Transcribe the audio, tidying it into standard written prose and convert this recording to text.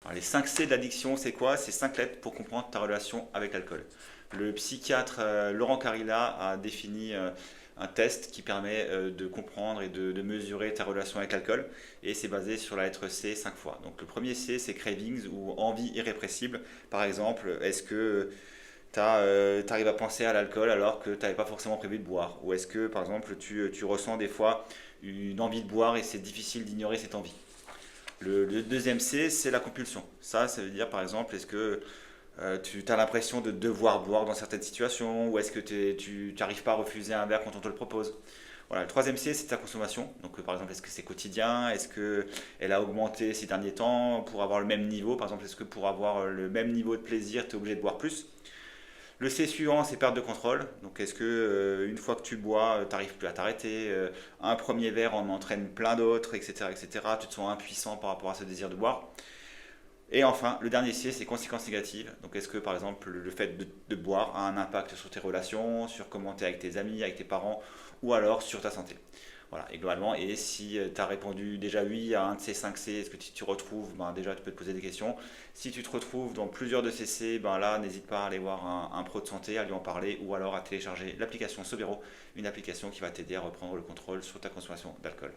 Alors, les 5 C de l'addiction, c'est quoi? C'est 5 lettres pour comprendre ta relation avec l'alcool. Le psychiatre Laurent Carilla a défini un test qui permet de comprendre et de mesurer ta relation avec l'alcool. Et c'est basé sur la lettre C 5 fois. Donc le premier C, c'est cravings ou envie irrépressible. Par exemple, est-ce que tu arrives à penser à l'alcool alors que tu n'avais pas forcément prévu de boire? Ou est-ce que, par exemple, tu ressens des fois une envie de boire et c'est difficile d'ignorer cette envie? Le deuxième C, c'est la compulsion. Ça veut dire par exemple, est-ce que tu as l'impression de devoir boire dans certaines situations ou est-ce que tu n'arrives pas à refuser un verre quand on te le propose? Voilà, le troisième C, c'est ta consommation. Donc par exemple, est-ce que c'est quotidien? Est-ce qu'elle a augmenté ces derniers temps pour avoir le même niveau? Par exemple, est-ce que pour avoir le même niveau de plaisir, tu es obligé de boire plus? Le C suivant, c'est perte de contrôle. Donc, est-ce que une fois que tu bois, tu n'arrives plus à t'arrêter? Un premier verre en entraîne plein d'autres, etc., etc. Tu te sens impuissant par rapport à ce désir de boire. Et enfin, le dernier C, c'est conséquences négatives. Donc, est-ce que par exemple, le fait de boire a un impact sur tes relations, sur comment tu es avec tes amis, avec tes parents, ou alors sur ta santé? Voilà, et globalement, et si tu as répondu déjà oui à un de ces 5 C, est-ce que tu t'y retrouves? Ben, déjà, tu peux te poser des questions. Si tu te retrouves dans plusieurs de ces C, ben là, n'hésite pas à aller voir un pro de santé, à lui en parler, ou alors à télécharger l'application Sobero, une application qui va t'aider à reprendre le contrôle sur ta consommation d'alcool.